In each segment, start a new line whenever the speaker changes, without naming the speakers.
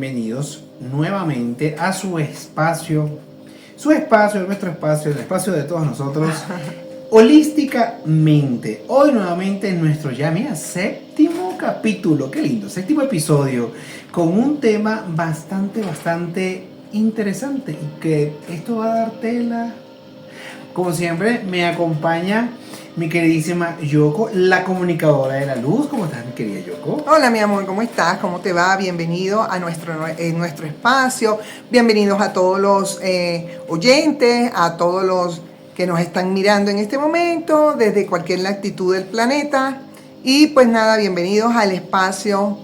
bienvenidos nuevamente a su espacio, nuestro espacio, el espacio de todos nosotros, holísticamente. Hoy nuevamente en nuestro séptimo capítulo, qué lindo, séptimo episodio, con un tema bastante interesante y que esto va a dar tela. Como siempre, me acompaña mi queridísima Yoko, la comunicadora de la luz. ¿Cómo estás, mi querida Yoko?
Hola, mi amor, ¿cómo estás? ¿Cómo te va? Bienvenido a nuestro espacio. Bienvenidos a todos los oyentes, a todos los que nos están mirando en este momento, desde cualquier latitud del planeta. Y pues nada, bienvenidos al espacio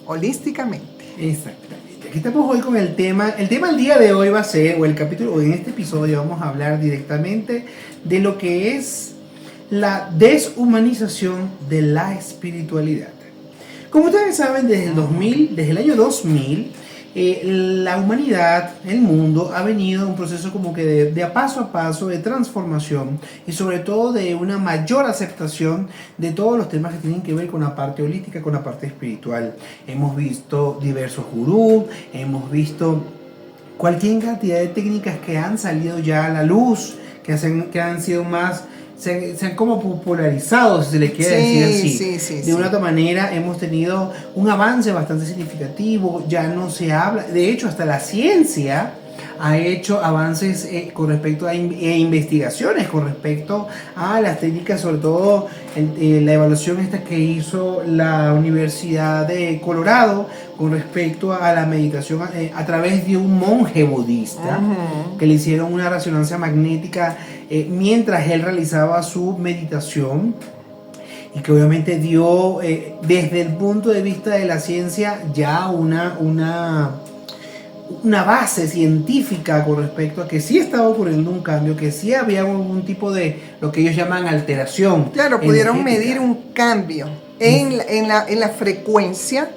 holísticamente.
Exactamente. Aquí estamos hoy con el tema. El tema del día de hoy va a ser, o el capítulo, o en este episodio vamos a hablar directamente de lo que es la deshumanización de la espiritualidad. Como ustedes saben, desde el año 2000, la humanidad, el mundo, ha venido en un proceso como que de paso a paso de transformación y sobre todo de una mayor aceptación de todos los temas que tienen que ver con la parte holística, con la parte espiritual. Hemos visto diversos gurús, hemos visto cualquier cantidad de técnicas que han salido ya a la luz, que han sido más... Se han como popularizado, si se le quiere decir así. De una otra manera hemos tenido un avance bastante significativo, ya no se habla, de hecho hasta la ciencia ha hecho avances con respecto a investigaciones, con respecto a las técnicas, sobre todo la evaluación esta que hizo la Universidad de Colorado con respecto a la meditación a través de un monje budista, que le hicieron una resonancia magnética mientras él realizaba su meditación, y que obviamente dio desde el punto de vista de la ciencia ya una base científica con respecto a que sí estaba ocurriendo un cambio, que sí había algún tipo de lo que ellos llaman alteración.
Claro, pudieron medir un cambio en la frecuencia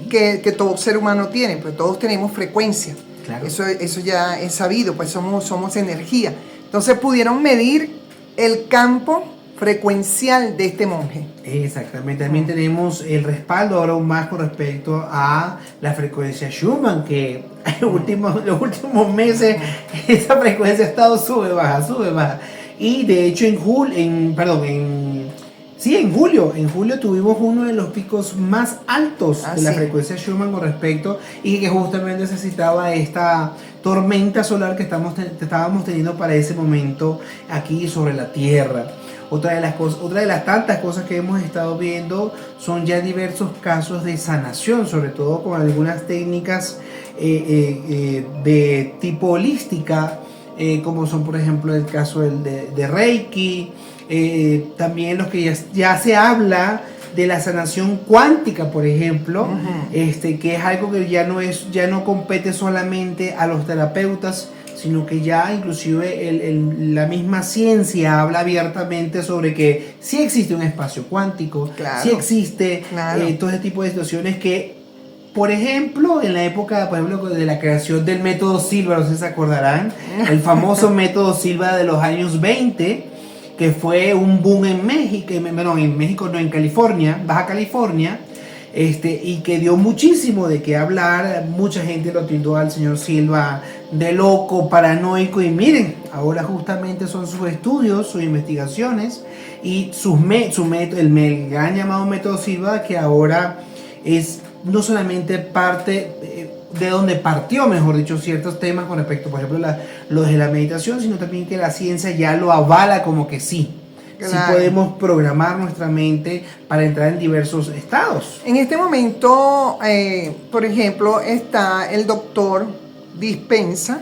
que todo ser humano tiene, pues todos tenemos frecuencia. Claro. Eso ya es sabido, pues somos energía. Entonces pudieron medir el campo frecuencial de este monje.
Exactamente, también tenemos el respaldo ahora aún más con respecto a la frecuencia Schumann, que en los últimos meses esa frecuencia ha estado sube, baja. Y de hecho en julio tuvimos uno de los picos más altos de la frecuencia Schumann con respecto, y que justamente necesitaba esta tormenta solar que estábamos teniendo para ese momento aquí sobre la Tierra. Otra de las tantas cosas que hemos estado viendo son ya diversos casos de sanación, sobre todo con algunas técnicas de tipo holística, como son por ejemplo el caso de Reiki, también los que ya se habla de la sanación cuántica, por ejemplo, que es algo que ya no compete solamente a los terapeutas, sino que ya inclusive la misma ciencia habla abiertamente sobre que sí existe un espacio cuántico, sí existe todo ese tipo de situaciones que, por ejemplo, en la época de la creación del método Silva, no sé si se acordarán, el famoso método Silva de los años 20, que fue un boom en México, en California, Baja California, y que dio muchísimo de qué hablar. Mucha gente lo tildó al señor Silva de loco, paranoico, y miren, ahora justamente son sus estudios, sus investigaciones y el gran llamado método Silva, que ahora es no solamente parte de donde partió, mejor dicho, ciertos temas con respecto, por ejemplo, los de la meditación, sino también que la ciencia ya lo avala como que sí. Sí podemos programar nuestra mente para entrar en diversos estados.
En este momento, por ejemplo, está el doctor Dispenza,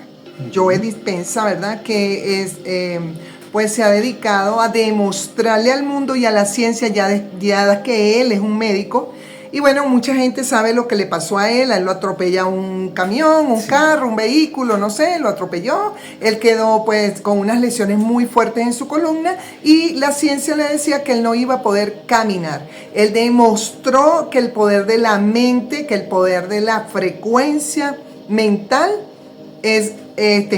Joe Dispenza, ¿verdad? Que pues se ha dedicado a demostrarle al mundo y a la ciencia ya que él es un médico. Y bueno, mucha gente sabe lo que le pasó a él lo atropella un camión, un carro, un vehículo, no sé, lo atropelló. Él quedó pues con unas lesiones muy fuertes en su columna y la ciencia le decía que él no iba a poder caminar. Él demostró que el poder de la mente, que el poder de la frecuencia mental es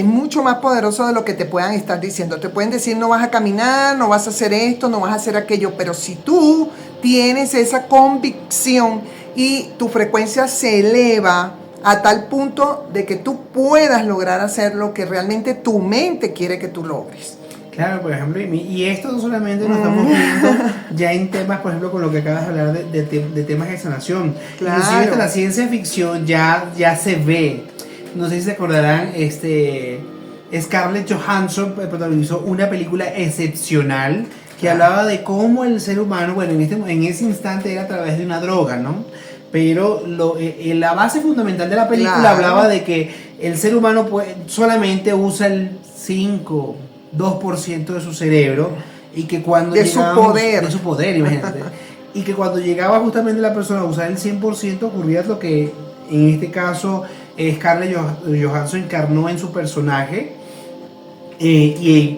mucho más poderoso de lo que te puedan estar diciendo. Te pueden decir no vas a caminar, no vas a hacer esto, no vas a hacer aquello, pero si tú tienes esa convicción y tu frecuencia se eleva a tal punto de que tú puedas lograr hacer lo que realmente tu mente quiere que tú logres.
Claro, por ejemplo, y esto no solamente lo estamos viendo ya en temas, por ejemplo, con lo que acabas de hablar de temas de sanación.
Claro.
Inclusive hasta la ciencia ficción ya se ve. No sé si se acordarán, Scarlett Johansson protagonizó una película excepcional que hablaba de cómo el ser humano, bueno, en ese instante era a través de una droga, ¿no? Pero la base fundamental de la película
Claro.
hablaba de que el ser humano solamente usa el 2% de su cerebro y que cuando
de su poder,
imagínate. Y que cuando llegaba justamente la persona a usar el 100% ocurría lo que en este caso Scarlett Johansson encarnó en su personaje, y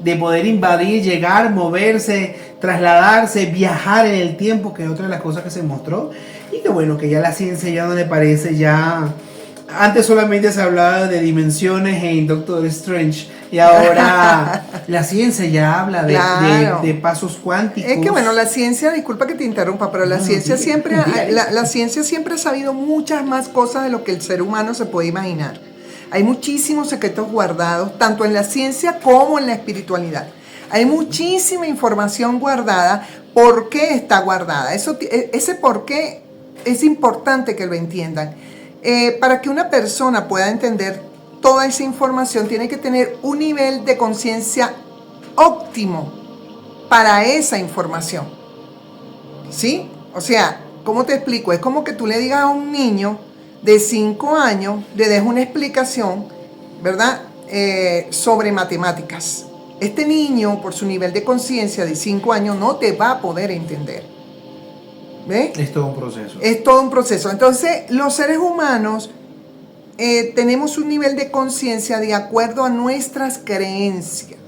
de poder invadir, llegar, moverse, trasladarse, viajar en el tiempo, que es otra de las cosas que se mostró. Y que bueno, que ya la ciencia ya no le parece ya... Antes solamente se hablaba de dimensiones en Doctor Strange y ahora la ciencia ya habla
Claro.
de pasos cuánticos.
Es que bueno, la ciencia, disculpa que te interrumpa, pero la ciencia siempre la ciencia siempre ha sabido muchas más cosas de lo que el ser humano se puede imaginar. Hay muchísimos secretos guardados, tanto en la ciencia como en la espiritualidad. Hay muchísima información guardada. ¿Por qué está guardada? Ese por qué es importante que lo entiendan. Para que una persona pueda entender toda esa información, tiene que tener un nivel de conciencia óptimo para esa información. ¿Sí? O sea, ¿cómo te explico? Es como que tú le digas a un niño de 5 años, le des una explicación, ¿verdad? Sobre matemáticas. Este niño, por su nivel de conciencia de 5 años, no te va a poder entender. ¿Ve?
Es todo un proceso.
Es todo un proceso. Entonces, los seres humanos tenemos un nivel de conciencia de acuerdo a nuestras creencias.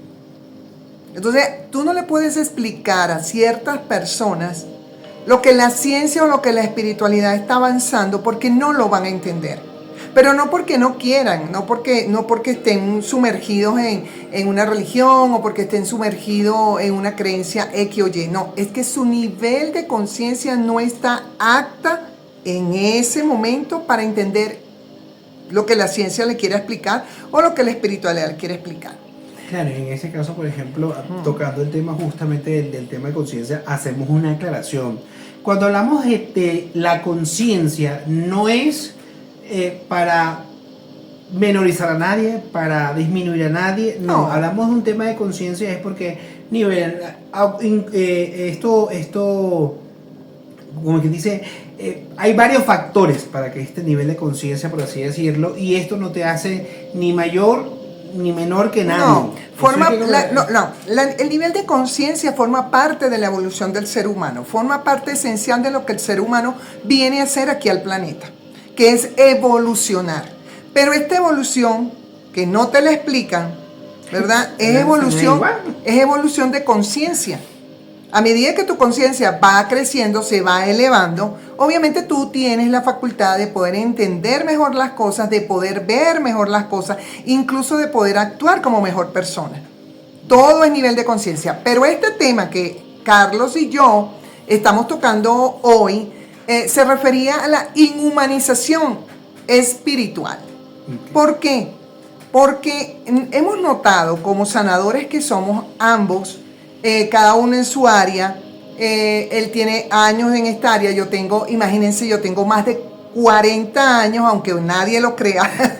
Entonces, tú no le puedes explicar a ciertas personas lo que la ciencia o lo que la espiritualidad está avanzando porque no lo van a entender. Pero no porque no quieran, no porque estén sumergidos en una religión o porque estén sumergidos en una creencia X o Y. No, es que su nivel de conciencia no está apta en ese momento para entender lo que la ciencia le quiere explicar o lo que la espiritualidad le quiere explicar.
Claro, en ese caso, por ejemplo, tocando el tema justamente del tema de conciencia, hacemos una aclaración. Cuando hablamos de la conciencia, no es para menorizar a nadie, para disminuir a nadie. No, hablamos de un tema de conciencia es porque esto como que dice, hay varios factores para que este nivel de conciencia, por así decirlo, y esto no te hace ni mayor ni menor que nadie.
El nivel de conciencia forma parte de la evolución del ser humano, forma parte esencial de lo que el ser humano viene a hacer aquí al planeta, que es evolucionar. Pero esta evolución, que no te la explican, ¿verdad? Es evolución de conciencia. A medida que tu conciencia va creciendo, se va elevando, obviamente tú tienes la facultad de poder entender mejor las cosas, de poder ver mejor las cosas, incluso de poder actuar como mejor persona. Todo es nivel de conciencia. Pero este tema que Carlos y yo estamos tocando hoy se refería a la inhumanización espiritual. ¿Por qué? Porque hemos notado como sanadores que somos ambos, cada uno en su área. Él tiene años en esta área, yo tengo más de 40 años, aunque nadie lo crea.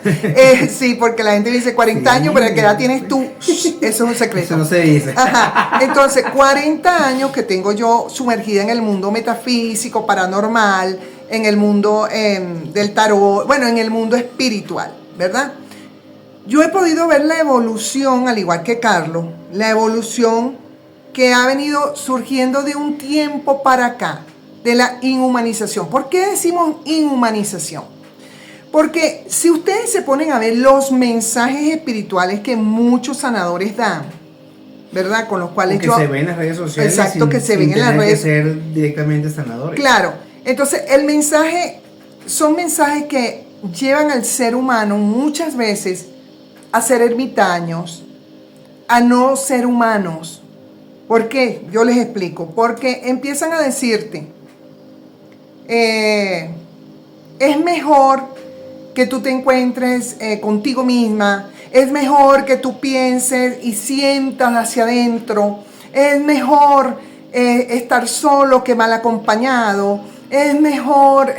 Sí, porque la gente dice 40 años, pero ¿qué edad tienes tú? Eso es un secreto.
Eso no se dice.
Ajá. Entonces, 40 años que tengo yo sumergida en el mundo metafísico, paranormal, en el mundo del tarot, bueno, en el mundo espiritual, ¿verdad? Yo he podido ver la evolución, al igual que Carlos, la evolución que ha venido surgiendo de un tiempo para acá, de la inhumanización. ¿Por qué decimos inhumanización? Porque si ustedes se ponen a ver los mensajes espirituales que muchos sanadores dan, ¿verdad? Con los cuales
que se ven en las redes sociales.
Exacto, que se ven en las redes.
Que ser directamente sanadores.
Claro. Entonces, son mensajes que llevan al ser humano muchas veces a ser ermitaños, a no ser humanos. ¿Por qué? Yo les explico. Porque empiezan a decirte, es mejor que tú te encuentres contigo misma. Es mejor que tú pienses y sientas hacia adentro. Es mejor estar solo que mal acompañado. Es mejor,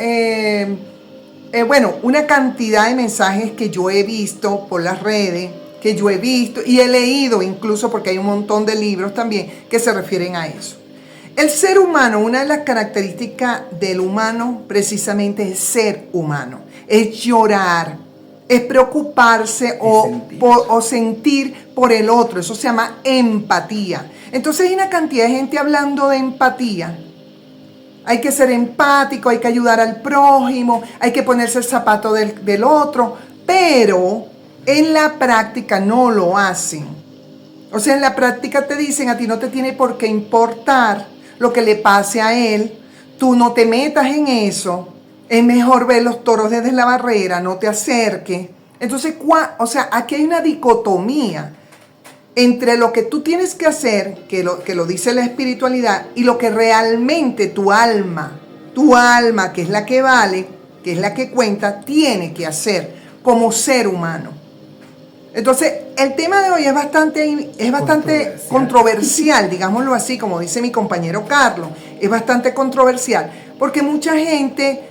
bueno, una cantidad de mensajes que yo he visto por las redes, que yo he visto y he leído incluso, porque hay un montón de libros también que se refieren a eso. El ser humano, una de las características del humano precisamente es ser humano, es llorar, es preocuparse o sentir por el otro. Eso se llama empatía. Entonces hay una cantidad de gente hablando de empatía. Hay que ser empático, hay que ayudar al prójimo, hay que ponerse el zapato del otro, pero en la práctica no lo hacen. O sea, en la práctica te dicen, a ti no te tiene por qué importar lo que le pase a él, tú no te metas en eso, es mejor ver los toros desde la barrera, no te acerques. Entonces, o sea, aquí hay una dicotomía entre lo que tú tienes que hacer, que lo dice la espiritualidad, y lo que realmente tu alma, que es la que vale, que es la que cuenta, tiene que hacer como ser humano. Entonces, el tema de hoy es bastante controversial, digámoslo así, como dice mi compañero Carlos, es bastante controversial, porque mucha gente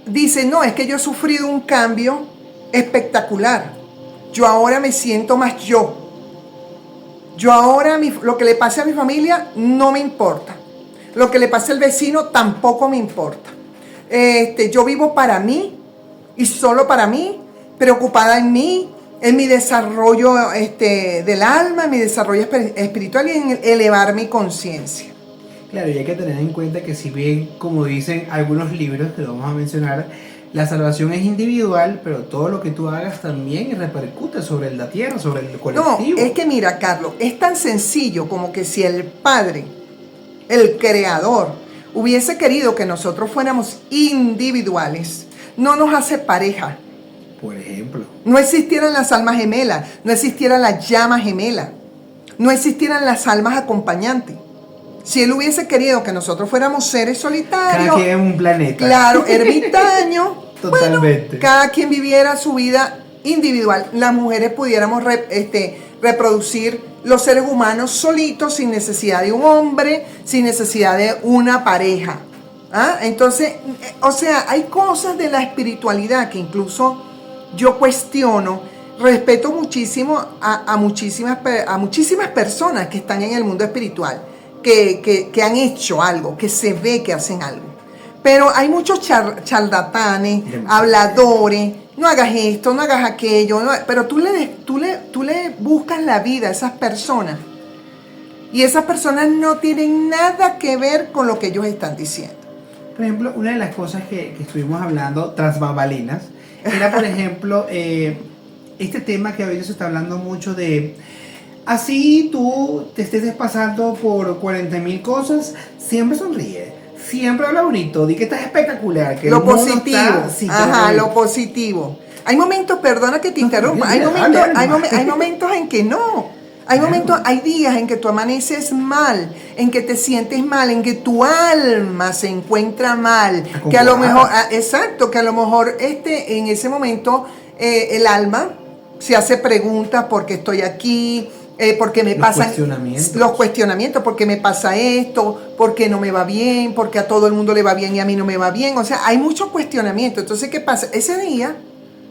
dice, no, es que yo he sufrido un cambio espectacular, yo ahora me siento más yo ahora lo que le pase a mi familia no me importa, lo que le pase al vecino tampoco me importa, yo vivo para mí y solo para mí, preocupada en mí, en mi desarrollo del alma, en mi desarrollo espiritual y en elevar mi conciencia.
Claro, y hay que tener en cuenta que si bien, como dicen algunos libros que lo vamos a mencionar, la salvación es individual, pero todo lo que tú hagas también repercute sobre la tierra, sobre el colectivo.
No, es que mira, Carlos, es tan sencillo como que si el Padre, el Creador, hubiese querido que nosotros fuéramos individuales, no nos hace pareja.
Por ejemplo.
No existieran las almas gemelas, no existiera la llama gemela, no existieran las almas acompañantes. Si Él hubiese querido que nosotros fuéramos seres solitarios,
cada quien en un planeta.
Claro, ermitaños.
Totalmente.
Bueno, cada quien viviera su vida individual. Las mujeres pudiéramos reproducir los seres humanos solitos, sin necesidad de un hombre, sin necesidad de una pareja. ¿Ah? Entonces, o sea, hay cosas de la espiritualidad que incluso yo cuestiono. Respeto muchísimo a muchísimas personas que están en el mundo espiritual, que han hecho algo, que se ve que hacen algo. Pero hay muchos charlatanes, habladores, no hagas esto, no hagas aquello, pero tú le buscas la vida a esas personas y esas personas no tienen nada que ver con lo que ellos están diciendo.
Por ejemplo, una de las cosas que estuvimos hablando tras bambalinas era, por ejemplo, este tema que a veces se está hablando mucho de, así tú te estés pasando por 40,000 cosas, siempre sonríe, siempre habla bonito, di que estás espectacular, que
lo positivo, lo positivo. Hay momentos, perdona que te interrumpa, hay momentos en que no. Hay días en que tú amaneces mal, en que te sientes mal, en que tu alma se encuentra mal, que a lo mejor, exacto, que a lo mejor en ese momento el alma se hace preguntas: ¿por qué estoy aquí? ¿Por qué me pasan los cuestionamientos? ¿Por qué me pasa esto? ¿Por qué no me va bien? ¿Por qué a todo el mundo le va bien y a mí no me va bien? O sea, hay muchos cuestionamientos. Entonces, ¿qué pasa? Ese día,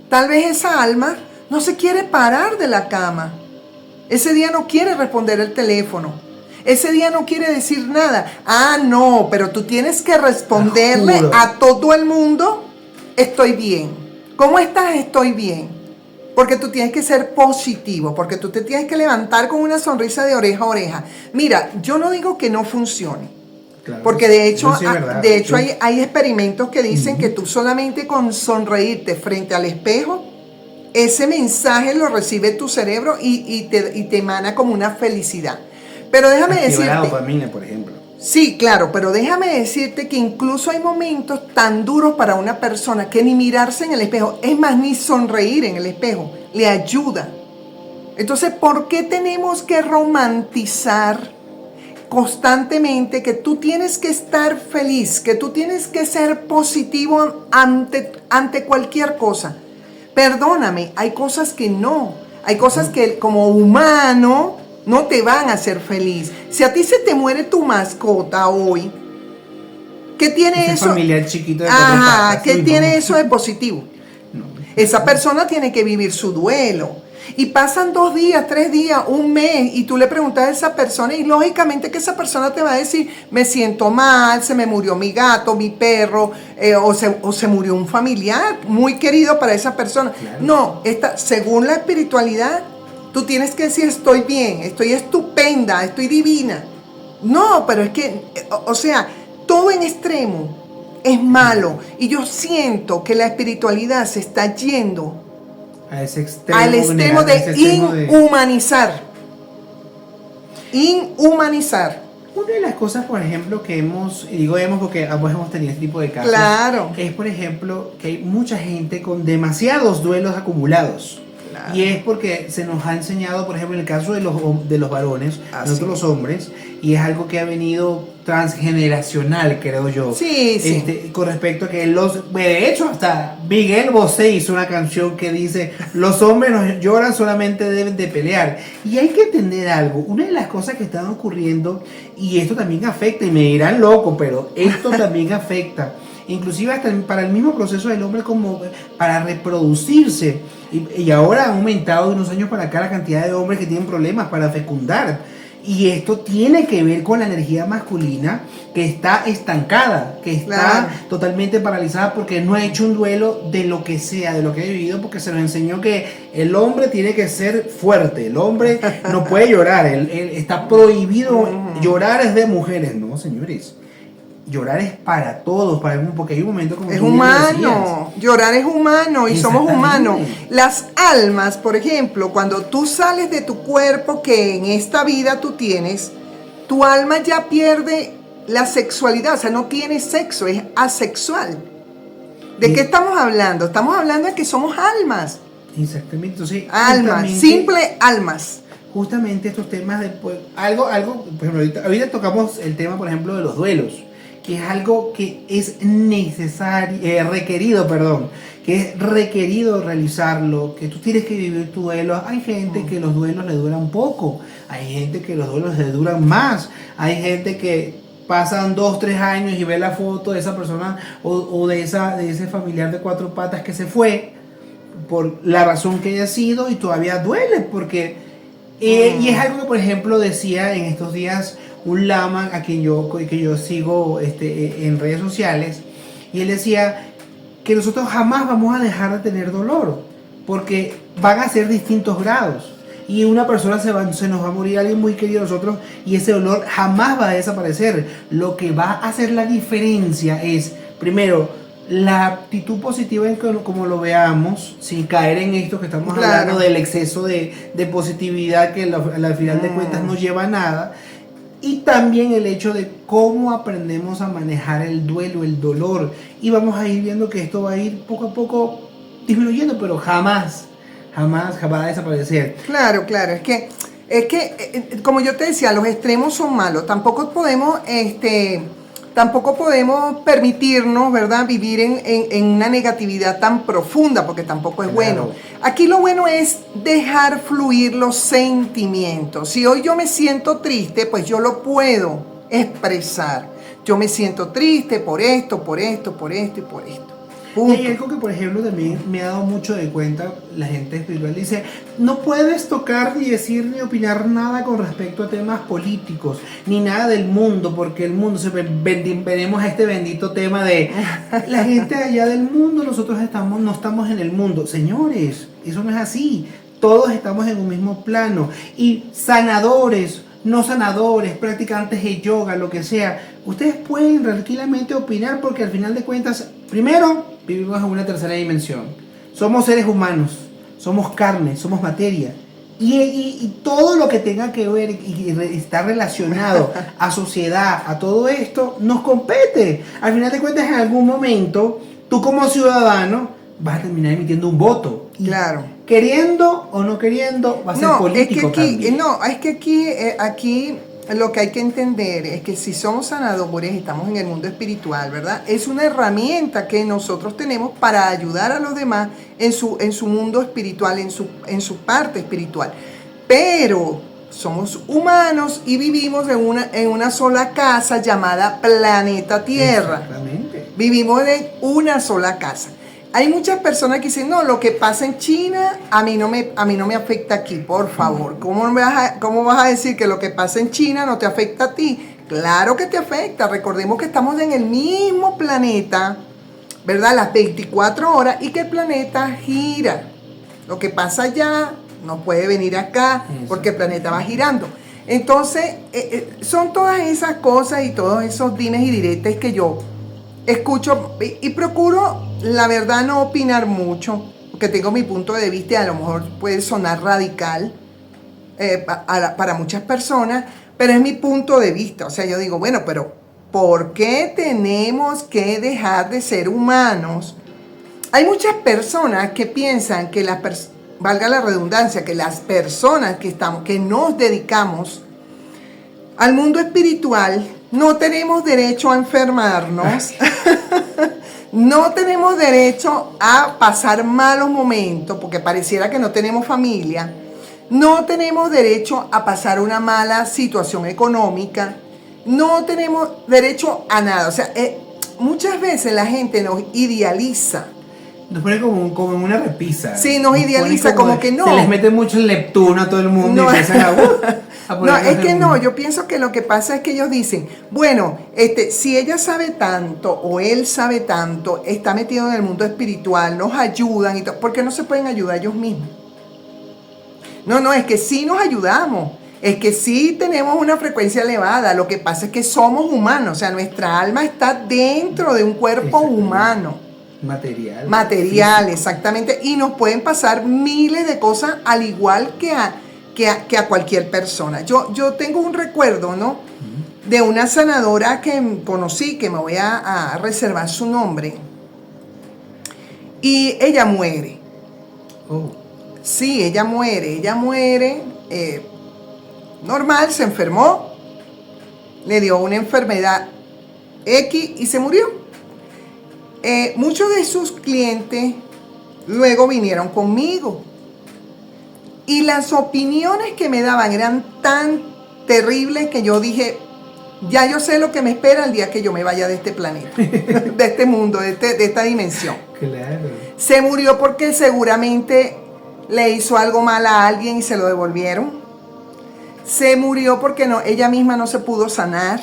tal vez esa alma no se quiere parar de la cama. Ese día no quiere responder el teléfono. Ese día no quiere decir nada. Ah, no, pero tú tienes que responderle a todo el mundo: estoy bien. ¿Cómo estás? Estoy bien. Porque tú tienes que ser positivo, porque tú te tienes que levantar con una sonrisa de oreja a oreja. Mira, yo no digo que no funcione. Claro, porque de hecho hay experimentos que dicen que tú solamente con sonreírte frente al espejo, ese mensaje lo recibe tu cerebro y te emana como una felicidad. Pero déjame decirte...
la dopamina, por ejemplo.
Sí, claro, pero déjame decirte que incluso hay momentos tan duros para una persona que ni mirarse en el espejo, es más, ni sonreír en el espejo, le ayuda. Entonces, ¿por qué tenemos que romantizar constantemente que tú tienes que estar feliz, que tú tienes que ser positivo ante cualquier cosa. Perdóname, hay cosas que no. Hay cosas que como humano no te van a hacer feliz. Si a ti se te muere tu mascota hoy, ¿qué tiene
Ese
eso?
familiar chiquito de
Ajá, ¿qué
Uy,
tiene
no.
eso de positivo?
No.
Esa persona tiene que vivir su duelo. Y pasan 2 días, 3 días, un mes, y tú le preguntas a esa persona, y lógicamente que esa persona te va a decir, me siento mal, se me murió mi gato, mi perro, o se murió un familiar muy querido para esa persona.
Claro.
No, según la espiritualidad, tú tienes que decir, estoy bien, estoy estupenda, estoy divina. No, pero es que, o sea, todo en extremo es malo. Y yo siento que la espiritualidad se está yendo
A ese extremo,
al extremo de inhumanizar. Inhumanizar.
Una de las cosas, por ejemplo, que y digo hemos porque ambos hemos tenido este tipo de casos,
Claro.
es, por ejemplo, que hay mucha gente con demasiados duelos acumulados.
Claro.
Y es porque se nos ha enseñado, por ejemplo, en el caso de los varones, nosotros los hombres, y es algo que ha venido transgeneracional, creo yo.
Sí, sí.
Con respecto a que de hecho, hasta Miguel Bosé hizo una canción que dice, los hombres no lloran, solamente deben de pelear. Y hay que entender algo, una de las cosas que están ocurriendo, y esto también afecta, y me dirán loco, pero esto también afecta, inclusive hasta para el mismo proceso del hombre como para reproducirse. Y ahora ha aumentado de unos años para acá la cantidad de hombres que tienen problemas para fecundar. Y esto tiene que ver con la energía masculina que está estancada, que está totalmente paralizada porque no ha hecho un duelo de lo que sea, de lo que ha vivido, porque se nos enseñó que el hombre tiene que ser fuerte, el hombre no puede llorar, él está prohibido, llorar es de mujeres, no señores. Llorar es para todos, porque hay un momento como
es humano, llorar es humano y somos humanos. Las almas, por ejemplo, cuando tú sales de tu cuerpo que en esta vida tú tienes, tu alma ya pierde la sexualidad, o sea, no tiene sexo, es asexual. ¿De qué estamos hablando? Estamos hablando de que somos almas.
Exactamente, entonces,
almas, simple almas.
Justamente estos temas de algo, por ejemplo, ahorita tocamos el tema, por ejemplo, de los duelos, que es algo que es requerido realizarlo, que tú tienes que vivir tu duelo. Hay gente que los duelos le duran poco, hay gente que los duelos le duran más, hay gente que pasan 2, 3 años y ve la foto de esa persona o de ese familiar de 4 patas que se fue por la razón que haya sido y todavía duele porque y es algo que, por ejemplo, decía en estos días un lama a quien que yo sigo en redes sociales, y él decía que nosotros jamás vamos a dejar de tener dolor porque van a ser distintos grados y una persona se nos va a morir, alguien muy querido a nosotros, y ese dolor jamás va a desaparecer. Lo que va a hacer la diferencia es, primero, la actitud positiva en como lo veamos, sin caer en esto que estamos hablando del exceso de positividad que al final de cuentas no lleva a nada. Y también el hecho de cómo aprendemos a manejar el duelo, el dolor. Y vamos a ir viendo que esto va a ir poco a poco disminuyendo, pero jamás va a desaparecer.
Claro, es que como yo te decía, los extremos son malos. Tampoco podemos permitirnos, ¿verdad?, vivir en una negatividad tan profunda, porque tampoco es bueno. Aquí lo bueno es dejar fluir los sentimientos. Si hoy yo me siento triste, pues yo lo puedo expresar. Yo me siento triste por esto y por esto.
Y hay algo que, por ejemplo, también me ha dado mucho de cuenta la gente espiritual. Dice, no puedes tocar ni decir ni opinar nada con respecto a temas políticos, ni nada del mundo, porque el mundo, venimos a este bendito tema de la gente allá del mundo, nosotros no estamos en el mundo. Señores, eso no es así. Todos estamos en un mismo plano. Y sanadores, no sanadores, practicantes de yoga, lo que sea, ustedes pueden tranquilamente opinar porque al final de cuentas, primero, vivimos en una tercera dimensión. Somos seres humanos, somos carne, somos materia. Y todo lo que tenga que ver y está relacionado a sociedad, a todo esto, nos compete. Al final de cuentas, en algún momento, tú como ciudadano vas a terminar emitiendo un voto.
Claro.
Queriendo o no queriendo, va a ser político también.
Es que aquí lo que hay que entender es que si somos sanadores, estamos en el mundo espiritual, ¿verdad? Es una herramienta que nosotros tenemos para ayudar a los demás en su mundo espiritual, en su parte espiritual. Pero somos humanos y vivimos en una sola casa llamada planeta Tierra.
Exactamente.
Vivimos en una sola casa. Hay muchas personas que dicen, no, lo que pasa en China a mí no me afecta aquí, por favor. ¿Cómo vas a decir que lo que pasa en China no te afecta a ti? Claro que te afecta. Recordemos que estamos en el mismo planeta, ¿verdad? Las 24 horas y que el planeta gira. Lo que pasa allá no puede venir acá porque el planeta va girando. Entonces, son todas esas cosas y todos esos dimes y diretes que yo escucho y procuro, la verdad, no opinar mucho, porque tengo mi punto de vista y a lo mejor puede sonar radical para muchas personas, pero es mi punto de vista. O sea, yo digo, bueno, pero ¿por qué tenemos que dejar de ser humanos? Hay muchas personas que piensan que valga la redundancia, que las personas que nos dedicamos al mundo espiritual no tenemos derecho a enfermarnos, no tenemos derecho a pasar malos momentos, porque pareciera que no tenemos familia, no tenemos derecho a pasar una mala situación económica, no tenemos derecho a nada. O sea, muchas veces la gente nos idealiza.
Nos pone como en una repisa.
Sí, nos idealiza como que no.
Se les mete mucho el Neptuno a todo el mundo
No.
y empiezan a
No, es que no, yo pienso que lo que pasa es que ellos dicen, bueno, si ella sabe tanto o él sabe tanto, está metido en el mundo espiritual, nos ayudan y todo, ¿por qué no se pueden ayudar ellos mismos? No, es que sí nos ayudamos, es que sí tenemos una frecuencia elevada, lo que pasa es que somos humanos, o sea, nuestra alma está dentro de un cuerpo humano. Material, exactamente, y nos pueden pasar miles de cosas al igual que a cualquier persona. Yo tengo un recuerdo, ¿no? De una sanadora que conocí, que me voy a reservar su nombre, y ella muere.
Oh.
Sí, ella muere, normal, se enfermó, le dio una enfermedad X y se murió. Muchos de sus clientes luego vinieron conmigo y las opiniones que me daban eran tan terribles que yo dije, ya yo sé lo que me espera el día que yo me vaya de este planeta, de este mundo, de esta dimensión.
Claro.
Se murió porque seguramente le hizo algo mal a alguien y se lo devolvieron. Se murió porque ella misma no se pudo sanar.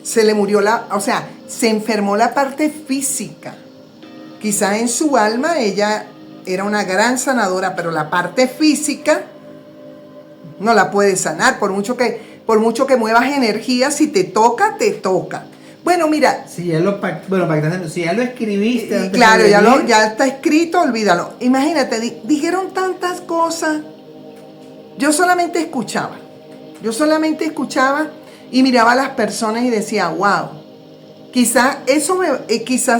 Se le murió se enfermó la parte física. Quizá en su alma ella era una gran sanadora, pero la parte física no la puede sanar, por mucho que muevas energía, si te toca, te toca. Bueno, mira.
Si ya lo escribiste.
Claro, ya está escrito, olvídalo. Imagínate, dijeron tantas cosas. Yo solamente escuchaba y miraba a las personas y decía, wow. Quizás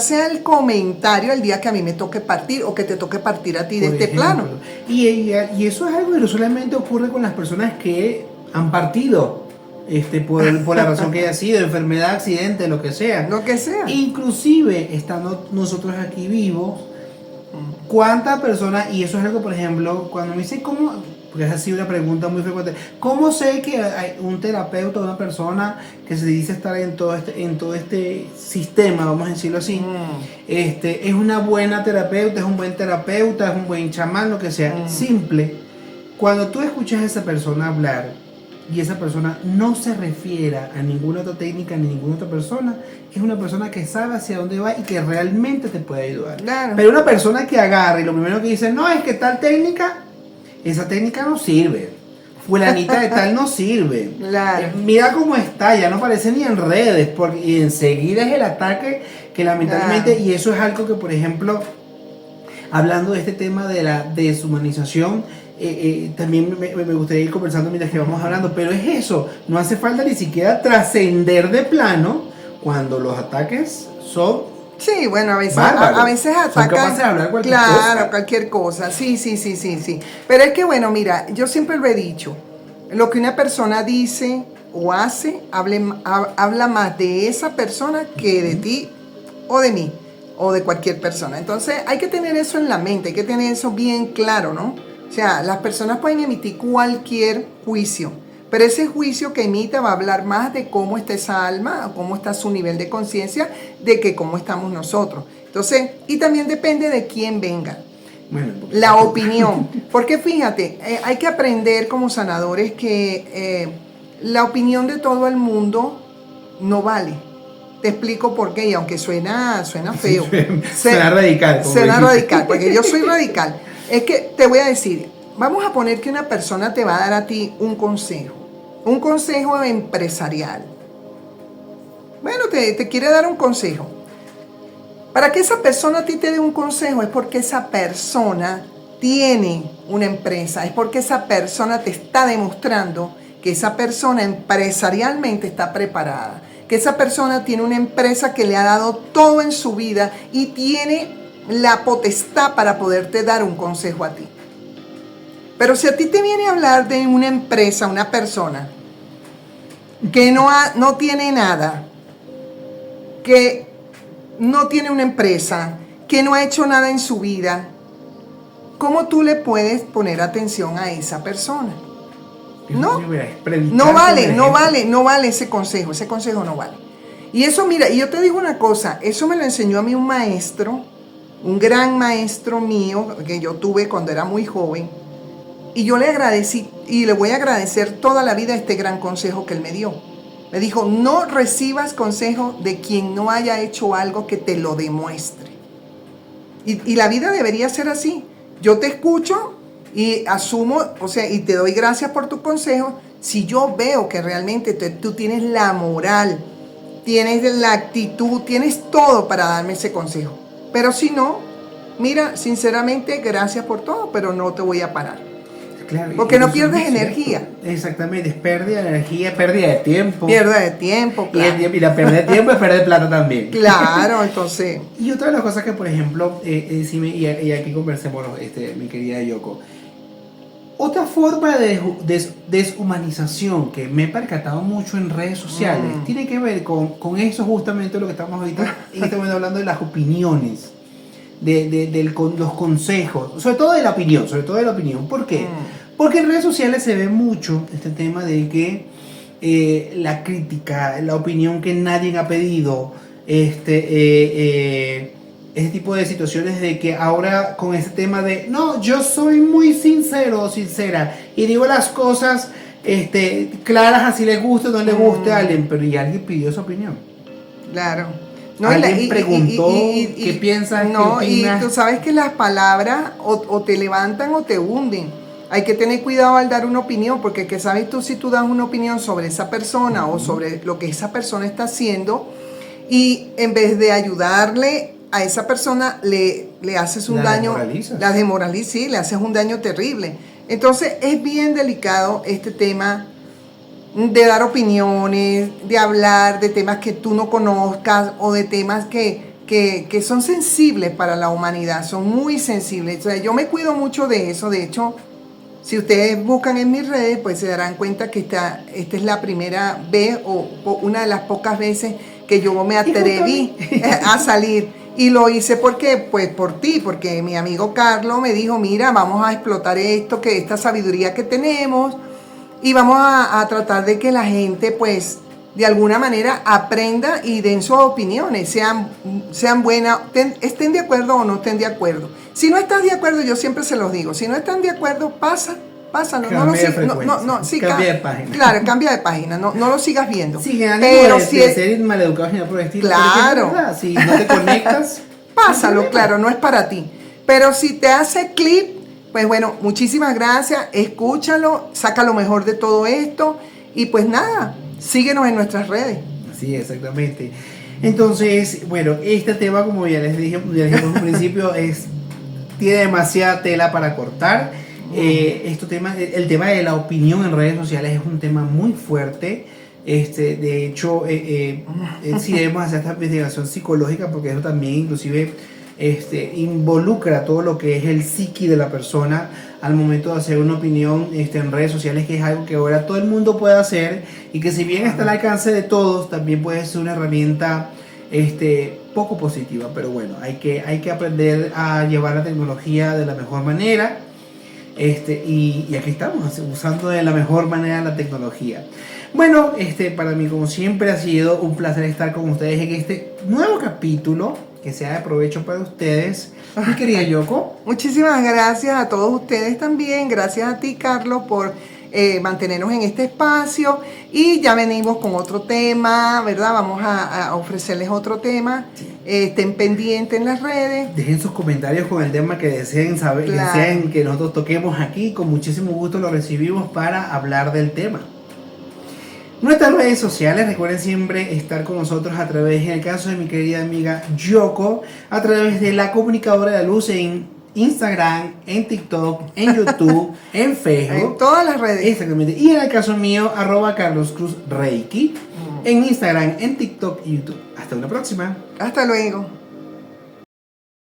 sea el comentario el día que a mí me toque partir o que te toque partir a ti de este plano.
Y eso es algo que no solamente ocurre con las personas que han partido por la razón que haya sido, enfermedad, accidente, lo que sea.
Lo que sea.
Inclusive, estando nosotros aquí vivos, ¿cuántas personas? Y eso es algo, por ejemplo, cuando me dicen cómo... Porque esa ha sido una pregunta muy frecuente. ¿Cómo sé que hay un terapeuta, una persona que se dice estar en todo este sistema, vamos a decirlo así, es una buena terapeuta, es un buen terapeuta, es un buen chamán, lo que sea? Simple. Cuando tú escuchas a esa persona hablar y esa persona no se refiera a ninguna otra técnica ni ninguna otra persona, es una persona que sabe hacia dónde va y que realmente te puede ayudar.
Claro.
Pero una persona que agarra y lo primero que dice, no, es que tal técnica... Esa técnica no sirve. Fulanita de tal no sirve.
Claro.
Mira cómo está, ya no aparece ni en redes, y enseguida es el ataque que lamentablemente, y eso es algo que, por ejemplo, hablando de este tema de la deshumanización, también me gustaría ir conversando mientras que vamos hablando, pero es eso, no hace falta ni siquiera trascender de plano cuando los ataques son...
Sí, bueno, a veces atacan.
Son capaces de hablar cualquier
cosa. Cualquier cosa. Sí. Pero es que, bueno, mira, yo siempre lo he dicho. Lo que una persona dice o hace habla más de esa persona que de ti o de mí o de cualquier persona. Entonces hay que tener eso en la mente, hay que tener eso bien claro, ¿no? O sea, las personas pueden emitir cualquier juicio, pero ese juicio que emita va a hablar más de cómo está esa alma, cómo está su nivel de conciencia, de que cómo estamos nosotros. Entonces, y también depende de quién venga.
Bueno,
La opinión. Porque fíjate, hay que aprender como sanadores que la opinión de todo el mundo no vale. Te explico por qué, y aunque suena feo.
Suena radical.
Suena radical, porque yo soy radical. Es que te voy a decir, vamos a poner que una persona te va a dar a ti un consejo empresarial. Bueno, te quiere dar un consejo. Para que esa persona a ti te dé un consejo es porque esa persona tiene una empresa, es porque esa persona te está demostrando que esa persona empresarialmente está preparada, que esa persona tiene una empresa que le ha dado todo en su vida y tiene la potestad para poderte dar un consejo a ti. Pero si a ti te viene a hablar de una empresa, una persona que no tiene nada, que no tiene una empresa, que no ha hecho nada en su vida, ¿cómo tú le puedes poner atención a esa persona? No vale ese consejo no vale. Y eso, mira, y yo te digo una cosa, eso me lo enseñó a mí un maestro, un gran maestro mío que yo tuve cuando era muy joven, y yo le agradecí y le voy a agradecer toda la vida este gran consejo que él me dio. Me dijo, no recibas consejo de quien no haya hecho algo que te lo demuestre. Y la vida debería ser así. Yo te escucho y asumo, o sea, y te doy gracias por tu consejo. Si yo veo que realmente tú tienes la moral, tienes la actitud, tienes todo para darme ese consejo. Pero si no, mira, sinceramente, gracias por todo, pero no te voy a parar.
Claro,
porque no pierdes energía.
Exactamente, es pérdida de energía, pérdida de tiempo.
Pérdida de tiempo, claro.
Y la pérdida de tiempo es perder plata también.
Claro, entonces.
Y otra de las cosas que, por ejemplo, y aquí conversemos, mi querida Yoko. Otra forma de deshumanización que me he percatado mucho en redes sociales tiene que ver con eso, justamente lo que estamos ahorita hablando de las opiniones. Con los consejos, sobre todo de la opinión. ¿Por qué? Porque en redes sociales se ve mucho este tema de que la crítica, la opinión que nadie ha pedido, ese tipo de situaciones de que ahora con este tema de no, yo soy muy sincero o sincera y digo las cosas claras, así les guste o no les guste a alguien, pero y alguien pidió su opinión.
Claro. No,
alguien preguntó qué piensas,
no,
qué opinas.
Y tú sabes que las palabras o te levantan o te hunden. Hay que tener cuidado al dar una opinión, porque ¿qué sabes tú si tú das una opinión sobre esa persona o sobre lo que esa persona está haciendo y en vez de ayudarle a esa persona le haces un daño, la desmoralizas, sí, le haces un daño terrible. Entonces es bien delicado este tema de dar opiniones, de hablar de temas que tú no conozcas o de temas que son sensibles para la humanidad, son muy sensibles. O sea, yo me cuido mucho de eso. De hecho, si ustedes buscan en mis redes, pues se darán cuenta que esta es la primera vez o una de las pocas veces que yo me atreví a salir. Y lo hice porque, pues por ti, porque mi amigo Carlos me dijo, mira, vamos a explotar esta sabiduría que tenemos y vamos a tratar de que la gente, pues, de alguna manera aprenda y den sus opiniones, sean buenas, estén de acuerdo o no estén de acuerdo. Si no estás de acuerdo, yo siempre se los digo, si no están de acuerdo, pásalo. Cambia de página. Claro, cambia de página, no lo sigas viendo.
Sí, pero si es ser maleducado ni por el estilo.
Claro.
Si no te conectas,
pásalo, claro, no es para ti. Pero si te hace clic, pues bueno, muchísimas gracias, escúchalo, saca lo mejor de todo esto y pues nada, síguenos en nuestras redes.
Sí, exactamente. Entonces, bueno, este tema, como ya les dije en un principio, tiene demasiada tela para cortar. El tema de la opinión en redes sociales es un tema muy fuerte. De hecho, sí debemos hacer esta investigación psicológica porque eso también inclusive involucra todo lo que es el psiqui de la persona al momento de hacer una opinión en redes sociales, que es algo que ahora todo el mundo puede hacer y que si bien está al alcance de todos, también puede ser una herramienta poco positiva, pero bueno, hay que aprender a llevar la tecnología de la mejor manera. Y aquí estamos usando de la mejor manera la tecnología. Bueno, para mí como siempre ha sido un placer estar con ustedes en este nuevo capítulo, que sea de provecho para ustedes, mi querida Yoko.
Muchísimas gracias a todos ustedes también, gracias a ti, Carlos, por mantenernos en este espacio, y ya venimos con otro tema, ¿verdad? Vamos a ofrecerles otro tema. Sí. Estén pendientes en las redes.
Dejen sus comentarios con el tema que deseen saber, claro, que deseen que nosotros toquemos aquí. Con muchísimo gusto lo recibimos para hablar del tema. Nuestras redes sociales, recuerden siempre estar con nosotros a través, en el caso de mi querida amiga Yoko, a través de La Comunicadora de la Luz en Instagram, en TikTok, en YouTube, en Facebook.
En todas las redes.
Exactamente. Y en el caso mío, @CarlosCruzReiki, en Instagram, en TikTok y YouTube. Hasta una próxima.
Hasta luego.